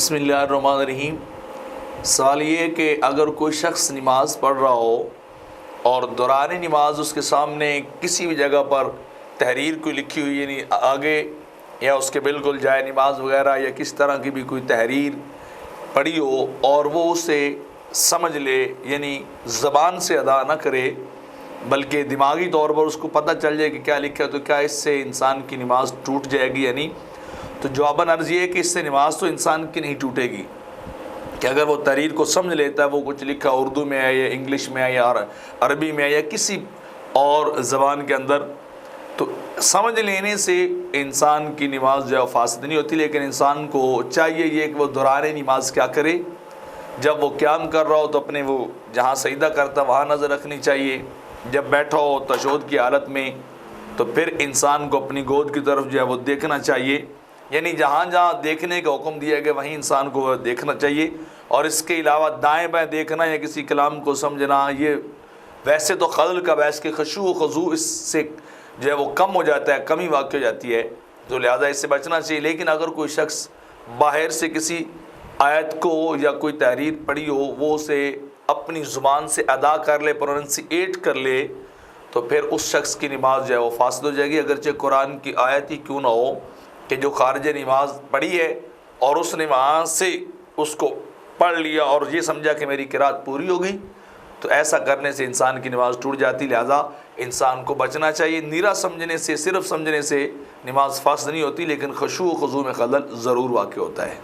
بسم اللہ الرحمن الرحیم۔ سوال یہ ہے کہ اگر کوئی شخص نماز پڑھ رہا ہو اور دوران نماز اس کے سامنے کسی بھی جگہ پر تحریر کوئی لکھی ہوئی، یعنی آگے یا اس کے بالکل جائے نماز وغیرہ یا کس طرح کی بھی کوئی تحریر پڑھی ہو اور وہ اسے سمجھ لے، یعنی زبان سے ادا نہ کرے بلکہ دماغی طور پر اس کو پتہ چل جائے کہ کیا لکھا ہے، تو کیا اس سے انسان کی نماز ٹوٹ جائے گی؟ یعنی تو جواباً عرض یہ ہے کہ اس سے نماز تو انسان کی نہیں ٹوٹے گی، کہ اگر وہ تحریر کو سمجھ لیتا ہے، وہ کچھ لکھا اردو میں ہے یا انگلش میں ہے یا عربی میں ہے یا کسی اور زبان کے اندر، تو سمجھ لینے سے انسان کی نماز جو ہے فاسد نہیں ہوتی، لیکن انسان کو چاہیے یہ کہ وہ دوران نماز کیا کرے، جب وہ قیام کر رہا ہو تو اپنے وہ جہاں سجدہ کرتا وہاں نظر رکھنی چاہیے، جب بیٹھا ہو تشہد کی حالت میں تو پھر انسان کو اپنی گود کی طرف جو ہے وہ دیکھنا چاہیے، یعنی جہاں جہاں دیکھنے کا حکم دیا گیا وہیں انسان کو دیکھنا چاہیے، اور اس کے علاوہ دائیں بائیں دیکھنا یا کسی کلام کو سمجھنا یہ ویسے تو خلل کا باعث کہ خشوع و خضوع اس سے جو ہے وہ کم ہو جاتا ہے، کمی واقع ہو جاتی ہے، تو لہٰذا اس سے بچنا چاہیے۔ لیکن اگر کوئی شخص باہر سے کسی آیت کو یا کوئی تحریر پڑھی ہو وہ اسے اپنی زبان سے ادا کر لے، پروننسیٹ کر لے، تو پھر اس شخص کی نماز جو ہے وہ فاسد ہو جائے گی، اگرچہ قرآن کی آیت ہی کیوں نہ ہو، کہ جو خارج نماز پڑھی ہے اور اس نے وہاں سے اس کو پڑھ لیا اور یہ سمجھا کہ میری قرات پوری ہو گئی، تو ایسا کرنے سے انسان کی نماز ٹوٹ جاتی، لہذا انسان کو بچنا چاہیے۔ نیرا سمجھنے سے، صرف سمجھنے سے نماز فاسد نہیں ہوتی، لیکن خشوع و خضوع میں خلل ضرور واقع ہوتا ہے۔